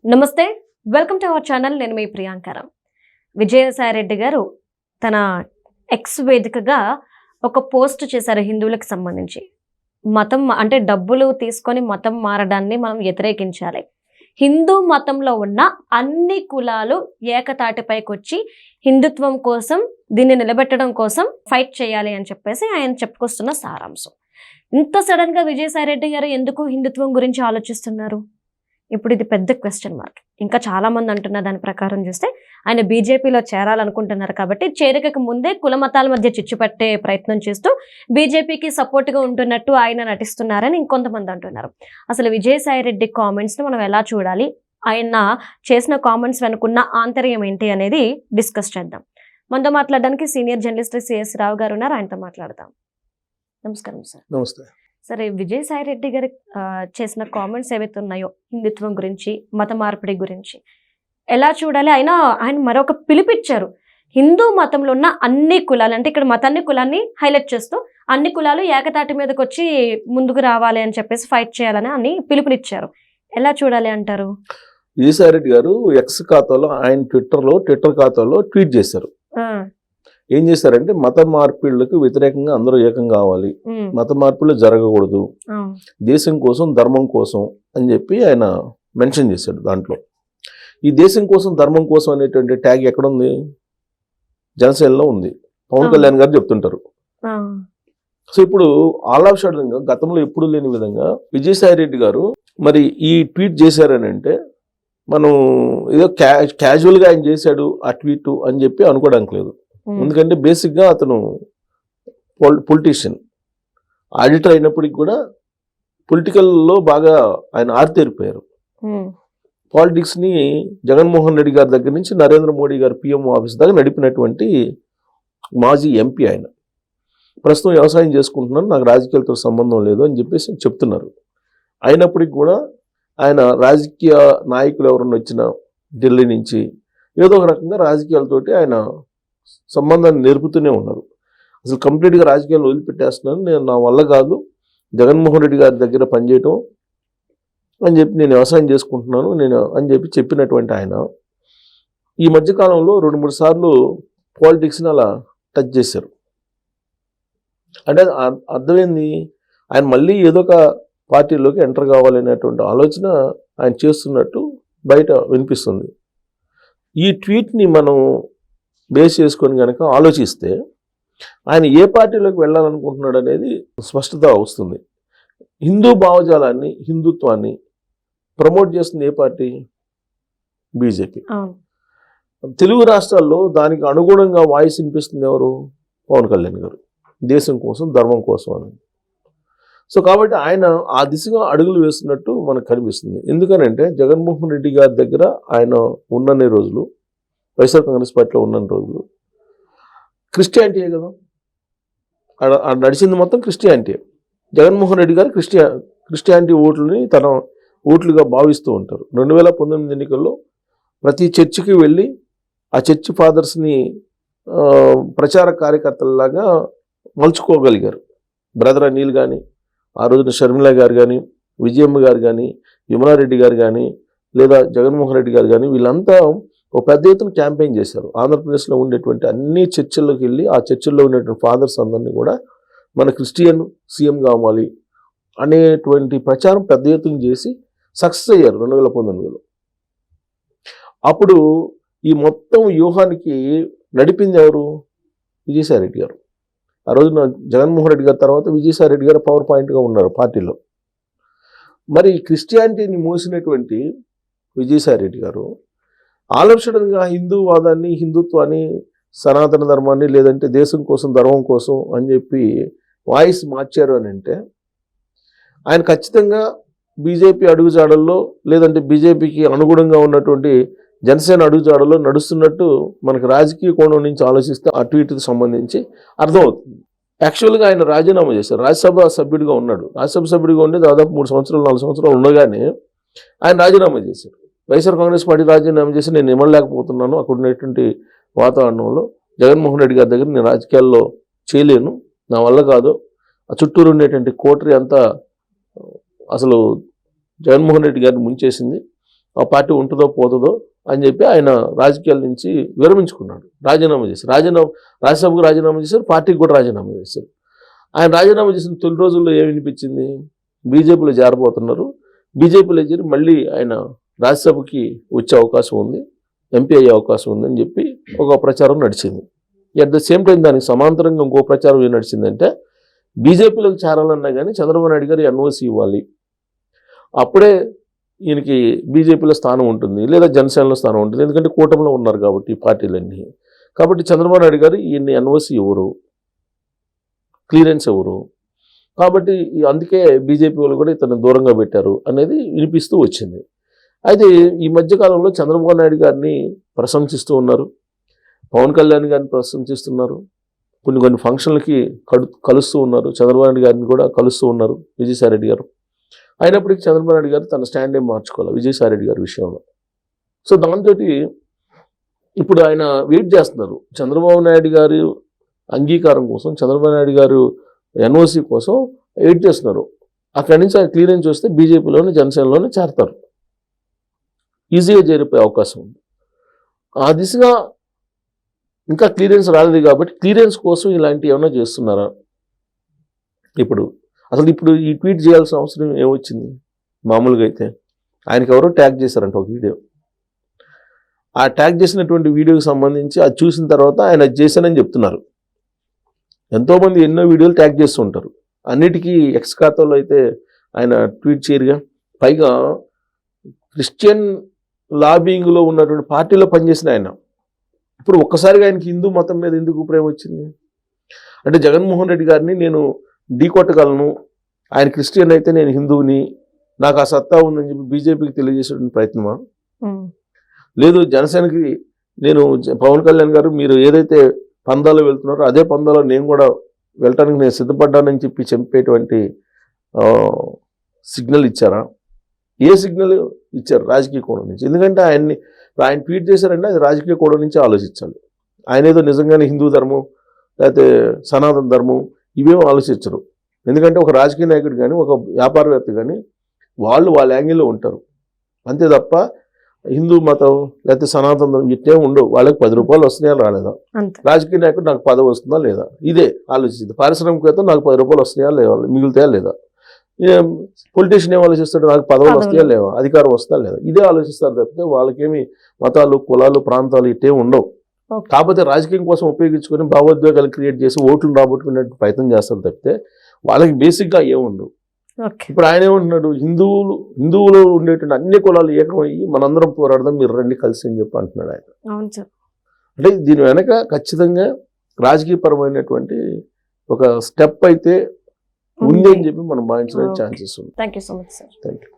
నమస్తే, welcome to our channel. నేను మీ ప్రియాంకరం. విజయసాయి రెడ్డి గారు తన ఎక్స్ వేదికగా ఒక పోస్ట్ చేశారు హిందువులకు సంబంధించి. మతం అంటే డబ్బులు తీసుకొని మతం మారడాన్ని మనం వ్యతిరేకించాలి. హిందూ మతంలో ఉన్న అన్ని కులాలు ఏకతాటిపైకి వచ్చి హిందుత్వం కోసం, దీన్ని నిలబెట్టడం కోసం ఫైట్ చేయాలి అని చెప్పేసి ఆయన చెప్పుకొస్తున్న సారాంశం. ఇంత సడన్ గా విజయసాయి రెడ్డి గారు ఎందుకు హిందుత్వం గురించి ఆలోచిస్తున్నారు? ఇప్పుడు ఇది పెద్ద క్వశ్చన్ మార్క్. ఇంకా చాలా మంది అంటున్న దాని ప్రకారం చూస్తే ఆయన బీజేపీలో చేరాలనుకుంటున్నారు కాబట్టి చేరికకు ముందే కుల మతాల మధ్య చిచ్చు పట్టే ప్రయత్నం చేస్తూ బీజేపీకి సపోర్ట్గా ఉంటున్నట్టు ఆయన నటిస్తున్నారని ఇంకొంతమంది అంటున్నారు. అసలు విజయసాయి రెడ్డి కామెంట్స్ని మనం ఎలా చూడాలి, ఆయన చేసిన కామెంట్స్ వెనుకున్న ఆంతర్యం ఏంటి అనేది డిస్కస్ చేద్దాం. మనతో మాట్లాడడానికి సీనియర్ జర్నలిస్ట్ సిఎస్ రావు గారు ఉన్నారు, ఆయనతో మాట్లాడదాం. నమస్కారం సార్. నమస్తే. సరే, విజయసాయి రెడ్డి గారు చేసిన కామెంట్స్ ఏవైతే ఉన్నాయో హిందుత్వం గురించి, మత మార్పిడి గురించి ఎలా చూడాలి? ఆయన మరొక పిలుపిచ్చారు. హిందూ మతంలో ఉన్న అన్ని కులాలు, అంటే ఇక్కడ మతాన్ని కులాన్ని హైలైట్ చేస్తూ అన్ని కులాలు ఏకతాటి మీదకి వచ్చి ముందుకు రావాలి అని చెప్పేసి ఫైట్ చేయాలని పిలుపునిచ్చారు. ఎలా చూడాలి అంటారు? విజయసాయి రెడ్డి గారు ఎక్స్ ఖాతాలో, ఆయన ట్విట్టర్ ఖాతాలో ట్వీట్ చేశారు. ఏం చేశారంటే మత మార్పిళ్లకు వ్యతిరేకంగా అందరూ ఏకం కావాలి, మత మార్పిళ్ళు జరగకూడదు, దేశం కోసం ధర్మం కోసం అని చెప్పి ఆయన మెన్షన్ చేశాడు. దాంట్లో ఈ దేశం కోసం ధర్మం కోసం అనేటువంటి ట్యాగ్ ఎక్కడుంది? జనసేనలో ఉంది. పవన్ కళ్యాణ్ గారు చెప్తుంటారు. సో ఇప్పుడు ఆల్ ఆఫ్ సడన్ గా గతంలో ఎప్పుడు లేని విధంగా విజయసాయి రెడ్డి గారు మరి ఈ ట్వీట్ చేశారని అంటే మనం ఏదో క్యాజువల్ గా ఆయన చేశాడు ఆ ట్వీట్ అని చెప్పి అనుకోవడానికి లేదు. ఎందుకంటే బేసిక్గా అతను పొలిటీషియన్, ఆడిటర్ అయినప్పటికీ కూడా పొలిటికల్లో బాగా ఆయన ఆరితేరిపోయారు. పాలిటిక్స్ని జగన్మోహన్ రెడ్డి గారి దగ్గర నుంచి నరేంద్ర మోడీ గారు పిఎం ఆఫీస్ దాకా నడిపినటువంటి మాజీ ఎంపీ ఆయన. ప్రస్తుతం వ్యవసాయం చేసుకుంటున్నాను, నాకు రాజకీయాలతో సంబంధం లేదు అని చెప్పేసి చెప్తున్నారు. అయినప్పటికీ కూడా ఆయన రాజకీయ నాయకులు ఎవరన్నా వచ్చిన ఢిల్లీ నుంచి ఏదో ఒక రకంగా రాజకీయాలతోటి ఆయన సంబంధాన్ని నేర్పుతూనే ఉన్నారు. అసలు కంప్లీట్గా రాజకీయాలు వదిలిపెట్టేస్తున్నాను, నేను నా వల్ల కాదు జగన్మోహన్ రెడ్డి గారి దగ్గర పనిచేయటం అని చెప్పి నేను వ్యవసాయం చేసుకుంటున్నాను అని చెప్పి చెప్పినటువంటి ఆయన ఈ మధ్యకాలంలో 2-3 సార్లు పాలిటిక్స్ని అలా టచ్ చేశారు. అంటే అర్థమైంది, ఆయన మళ్ళీ ఏదో ఒక పార్టీలోకి ఎంటర్ కావాలనేటువంటి ఆలోచన ఆయన చేస్తున్నట్టు బయట వినిపిస్తుంది. ఈ ట్వీట్ని మనం బేస్ చేసుకొని కనుక ఆలోచిస్తే ఆయన ఏ పార్టీలోకి వెళ్ళాలనుకుంటున్నాడు అనేది స్పష్టత వస్తుంది. హిందూ భావజాలాన్ని, హిందుత్వాన్ని ప్రమోట్ చేస్తుంది ఏ పార్టీ? బీజేపీ. తెలుగు రాష్ట్రాల్లో దానికి అనుగుణంగా వాయిస్ వినిపిస్తుంది ఎవరు? పవన్ కళ్యాణ్ గారు, దేశం కోసం ధర్మం కోసం అని. సో కాబట్టి ఆయన ఆ దిశగా అడుగులు వేస్తున్నట్టు మనకు కనిపిస్తుంది. ఎందుకనంటే జగన్మోహన్ రెడ్డి గారి దగ్గర ఆయన ఉన్నన్ని రోజులు, వైఎస్ఆర్ కాంగ్రెస్ పార్టీలో ఉన్న రోజులు క్రిస్టియానిటీయే కదా, నడిచింది మొత్తం క్రిస్టియానిటీ. జగన్మోహన్ రెడ్డి గారు క్రిస్టియానిటీ ఓట్లని తన ఓట్లుగా భావిస్తూ ఉంటారు. 2019 ఎన్నికల్లో ప్రతి చర్చికి వెళ్ళి ఆ చర్చి ఫాదర్స్ని ప్రచార కార్యకర్తలలాగా మలుచుకోగలిగారు. బ్రదర్ అనిల్ కానీ, ఆ రోజున షర్మిల గారు కానీ, విజయమ్మ గారు కానీ, యమునారెడ్డి గారు కానీ, లేదా జగన్మోహన్ రెడ్డి గారు కానీ, వీళ్ళంతా ఒక పెద్ద ఎత్తున క్యాంపెయిన్ చేశారు. ఆంధ్రప్రదేశ్లో ఉండేటువంటి అన్ని చర్చిల్లోకి వెళ్ళి ఆ చర్చిల్లో ఉండేటువంటి ఫాదర్స్ అందరినీ కూడా మన క్రిస్టియన్ సీఎం కావాలి అనేటువంటి ప్రచారం పెద్ద ఎత్తున చేసి సక్సెస్ అయ్యారు 2019లో. అప్పుడు ఈ మొత్తం వ్యూహానికి నడిపింది ఎవరు? విజయసాయి రెడ్డి గారు. ఆ రోజున జగన్మోహన్ రెడ్డి గారి తర్వాత విజయసాయి రెడ్డి గారు పవర్ పాయింట్గా ఉన్నారు పార్టీలో. మరి క్రిస్టియానిటీని మోసినటువంటి విజయసాయి రెడ్డి గారు ఆలోచనగా హిందూవాదాన్ని, హిందుత్వాన్ని, సనాతన ధర్మాన్ని, లేదంటే దేశం కోసం ధర్మం కోసం అని చెప్పి వాయిస్ మార్చారు అని అంటే ఆయన ఖచ్చితంగా బీజేపీ అడుగుజాడల్లో, లేదంటే బీజేపీకి అనుగుణంగా ఉన్నటువంటి జనసేన అడుగుజాడల్లో నడుస్తున్నట్టు మనకు రాజకీయ కోణం నుంచి ఆలోచిస్తే ఆ ట్వీట్కి సంబంధించి అర్థమవుతుంది. యాక్చువల్గా ఆయన రాజీనామా చేశారు. రాజ్యసభ సభ్యుడిగా ఉన్నాడు. రాజ్యసభ సభ్యుడిగా ఉండి దాదాపు 3 సంవత్సరాలు 4 సంవత్సరాలు ఉండగానే ఆయన రాజీనామా చేశారు. వైఎస్ఆర్ కాంగ్రెస్ పార్టీ రాజీనామా చేసి నేను ఇమ్మలేకపోతున్నాను, అక్కడ ఉన్నటువంటి వాతావరణంలో జగన్మోహన్ రెడ్డి గారి దగ్గర నేను రాజకీయాల్లో చేయలేను, నా వల్ల కాదు, ఆ చుట్టూరు ఉండేటువంటి కోటరీ అంతా అసలు జగన్మోహన్ రెడ్డి గారిని ముంచేసింది, ఆ పార్టీ ఉంటుందో పోతుందో అని చెప్పి ఆయన రాజకీయాల నుంచి విరమించుకున్నాడు, రాజీనామా చేశారు. రాజ్యసభకు రాజీనామా చేశారు, పార్టీకి కూడా రాజీనామా చేశారు. ఆయన రాజీనామా చేసిన తొలి రోజుల్లో ఏమి వినిపించింది, బీజేపీలో చేరబోతున్నారు, బీజేపీలో చేరి మళ్ళీ ఆయన రాజ్యసభకి వచ్చే అవకాశం ఉంది, ఎంపీ అయ్యే అవకాశం ఉందని చెప్పి ఒక ప్రచారం నడిచింది. అట్ ద సేమ్ టైం దానికి సమాంతరంగా ఇంకో ప్రచారం ఏం నడిచిందంటే బీజేపీలోకి చేరాలన్నా కానీ చంద్రబాబు నాయుడు గారు ఎన్ఓసి ఇవ్వాలి, అప్పుడే ఈయనకి బీజేపీలో స్థానం ఉంటుంది లేదా జనసేనలో స్థానం ఉంటుంది, ఎందుకంటే కూటమిలో ఉన్నారు కాబట్టి ఈ పార్టీలన్నీ. కాబట్టి చంద్రబాబు నాయుడు గారు ఈయన్ని ఎన్ఓసి ఎవరు, క్లియరెన్స్ ఎవరు, కాబట్టి అందుకే బీజేపీ వాళ్ళు కూడా ఇతను దూరంగా పెట్టారు అనేది వినిపిస్తూ వచ్చింది. అయితే ఈ మధ్యకాలంలో చంద్రబాబు నాయుడు గారిని ప్రశంసిస్తూ ఉన్నారు, పవన్ కళ్యాణ్ గారిని ప్రశంసిస్తున్నారు, కొన్ని ఫంక్షన్లకి కలుస్తూ ఉన్నారు, చంద్రబాబు నాయుడు గారిని కూడా కలుస్తూ ఉన్నారు విజయసాయిరెడ్డి గారు. అయినప్పటికీ చంద్రబాబు నాయుడు గారు తన స్టాండ్ ఏం మార్చుకోవాలి విజయసాయిరెడ్డి గారి విషయంలో. సో దాంతో ఇప్పుడు ఆయన వెయిట్ చేస్తున్నారు చంద్రబాబు నాయుడు గారు అంగీకారం కోసం, చంద్రబాబు నాయుడు గారు ఎన్ఓసి కోసం వెయిట్ చేస్తున్నారు. అక్కడి నుంచి ఆయన క్లియరెన్స్ వస్తే బీజేపీలోనే జనసేనలోనే చేరతారు, ఈజీగా చేరిపోయే అవకాశం ఉంది. ఆ దిశగా ఇంకా క్లియరెన్స్ రాలేదు కాబట్టి క్లియరెన్స్ కోసం ఇలాంటివి ఏమైనా చేస్తున్నారా? ఇప్పుడు ఈ ట్వీట్ చేయాల్సిన అవసరం ఏమొచ్చింది? మామూలుగా అయితే ఆయనకి ఎవరో ట్యాగ్ చేశారంట ఒక వీడియో, ఆ ట్యాగ్ చేసినటువంటి వీడియోకి సంబంధించి అది చూసిన తర్వాత ఆయన అది చేశానని చెప్తున్నారు. ఎంతోమంది ఎన్నో వీడియోలు ట్యాగ్ చేస్తూ ఉంటారు, అన్నిటికీ ఎక్స్ ఖాతాలో అయితే ఆయన ట్వీట్ చేయరుగా. పైగా క్రిస్టియన్ లాబింగ్లో ఉన్నటువంటి పార్టీలో పనిచేసిన ఆయన ఇప్పుడు ఒక్కసారిగా ఆయనకి హిందూ మతం మీద ఎందుకు ప్రేమ వచ్చింది అంటే జగన్మోహన్ రెడ్డి గారిని నేను ఢీకొట్టగలను, ఆయన క్రిస్టియన్ అయితే నేను హిందువుని, నాకు ఆ సత్తా ఉందని చెప్పి బీజేపీకి తెలియజేసేటువంటి ప్రయత్నమా? లేదు జనసేనకి నేను పవన్ కళ్యాణ్ గారు మీరు ఏదైతే పందాలో వెళ్తున్నారో అదే పందాలో నేను కూడా వెళ్ళటానికి నేను సిద్ధపడ్డానని చెప్పి చెప్పేటువంటి సిగ్నల్ ఇచ్చారా? ఏ సిగ్నల్ ఇచ్చారు రాజకీయ కోణం నుంచి? ఎందుకంటే ఆయన ట్వీట్ చేశారంటే అది రాజకీయ కోణం నుంచి ఆలోచించాలి. ఆయన ఏదో నిజంగానే హిందూ ధర్మం లేకపోతే సనాతన ధర్మం ఇవేం ఆలోచించరు. ఎందుకంటే ఒక రాజకీయ నాయకుడు కానీ ఒక వ్యాపారవేత్త కానీ వాళ్ళ యాంగిల్లో ఉంటారు అంతే తప్ప హిందూ మతం లేకపోతే సనాతన ధర్మం ఇట్టే ఉండవు. వాళ్ళకి 10 రూపాయలు వస్తున్నాయా రాలేదా, రాజకీయ నాయకుడు నాకు పదవి వస్తుందా లేదా, ఇదే ఆలోచించింది. పారిశ్రామికవేత్త నాకు 10 రూపాయలు వస్తున్నాయా లేదా, మిగులుతాయా లేదా, పొలిటీషియన్ ఏం ఆలోచిస్తాడు నాకు పదవులు వస్తాయా లేవా, అధికారం వస్తా లేదా, ఇదే ఆలోచిస్తారు తప్పితే వాళ్ళకేమి మతాలు కులాలు ప్రాంతాలు ఇట్టే ఉండవు. కాకపోతే రాజకీయం కోసం ఉపయోగించుకొని భావోద్వేగాలు క్రియేట్ చేసి ఓట్లు రాబట్టుకునే ప్రయత్నం చేస్తారు తప్పితే వాళ్ళకి బేసిక్గా ఏముండవు. ఇప్పుడు ఆయన ఏమంటున్నాడు, హిందువులో ఉండేటువంటి అన్ని కులాలు ఏకమయ్యి మనందరం పోరాడదాం మీరు రండి కలిసి అని చెప్పి అంటున్నాడు ఆయన. అంటే దీని వెనక ఖచ్చితంగా రాజకీయపరమైనటువంటి ఒక స్టెప్ అయితే ఉంది అని చెప్పి మనం భావించడానికి ఛాన్సెస్ ఉంది. Thank you so much sir. Thank you.